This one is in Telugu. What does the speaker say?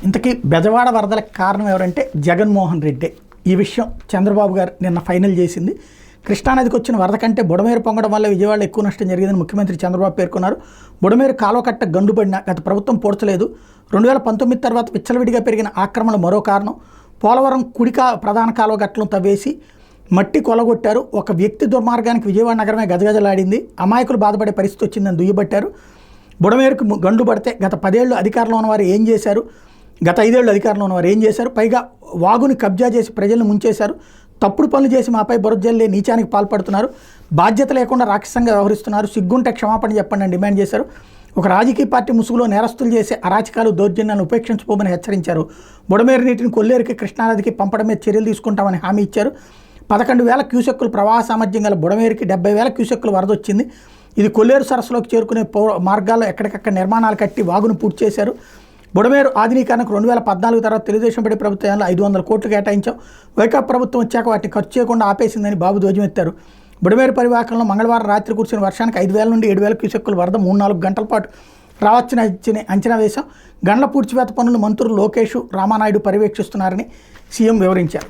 ఇంతకీ బెజవాడ వరదలకు కారణం ఎవరంటే జగన్మోహన్ రెడ్డి. ఈ విషయం చంద్రబాబు గారు నిన్న ఫైనల్ చేసింది. కృష్ణానదికి వచ్చిన వరద కంటే బుడమేరు పొంగడం వల్ల విజయవాడలో ఎక్కువ నష్టం జరిగిందని ముఖ్యమంత్రి చంద్రబాబు పేర్కొన్నారు. బుడమేరు కాలువకట్ట గండుబడిన గత ప్రభుత్వం పూడ్చలేదు. 2019 తర్వాత విచ్చలవిడిగా పెరిగిన ఆక్రమణలు మరో కారణం. పోలవరం ప్రధాన కాలువ గట్లను తవ్వేసి మట్టి కొలగొట్టారు. ఒక వ్యక్తి దుర్మార్గానికి విజయవాడ నగరమే గజగజలాడింది. అమాయకులు బాధపడే పరిస్థితి వచ్చిందని దుయ్యబట్టారు. బుడమేరుకు గండు పడితే గత 10 ఏళ్ళు అధికారంలో ఉన్నవారు ఏం చేశారు, గత 5 ఏళ్ళు అధికారంలో ఉన్నవారు ఏం చేశారు, పైగా వాగుని కబ్జా చేసి ప్రజలను ముంచేశారు, తప్పుడు పనులు చేసి మాపై బురజల్లే నీచానికి పాల్పడుతున్నారు, బాధ్యత లేకుండా రాక్షసంగా వ్యవహరిస్తున్నారు, సిగ్గుంటే క్షమాపణ చెప్పండి అని డిమాండ్ చేశారు. ఒక రాజకీయ పార్టీ ముసుగులో నేరస్తులు చేసే అరాచకాలు దౌర్జన్యాలను ఉపేక్షించుకోమని హెచ్చరించారు. బుడమేరు నీటిని కొల్లేరుకి కృష్ణానదికి పంపడం మీద చర్యలు తీసుకుంటామని హామీ ఇచ్చారు. 11,000 క్యూసెక్కులు ప్రవాహ సామర్థ్యం గల బుడమేరుకి 70,000 క్యూసెక్కులు వరద వచ్చింది. ఇది కొల్లేరు సరస్సులోకి చేరుకునే మార్గాల్లో ఎక్కడికక్కడ నిర్మాణాలు కట్టి వాగును పూర్తి చేశారు. బుడమేరు ఆధునీకరణకు 2014 తర్వాత తెలుగుదేశం పడి ప్రభుత్వంలో 500 కోట్లు కేటాయించాం. వైకాపా ప్రభుత్వం వచ్చాక వాటిని ఖర్చు చేయకుండా ఆపేసిందని బాబు ధ్వజమెత్తారు. బుడమేరు పరివాహకంలో మంగళవారం రాత్రి కురిసిన వర్షానికి 5,000 నుండి 7,000 క్యూసెక్కులు వరద 3-4 గంటల పాటు రావచ్చని అంచనా వేశాం. గండ్ల పూడ్చివేత పనులు మంత్రులు లోకేష్, రామానాయుడు పర్యవేక్షిస్తున్నారని సీఎం వివరించారు.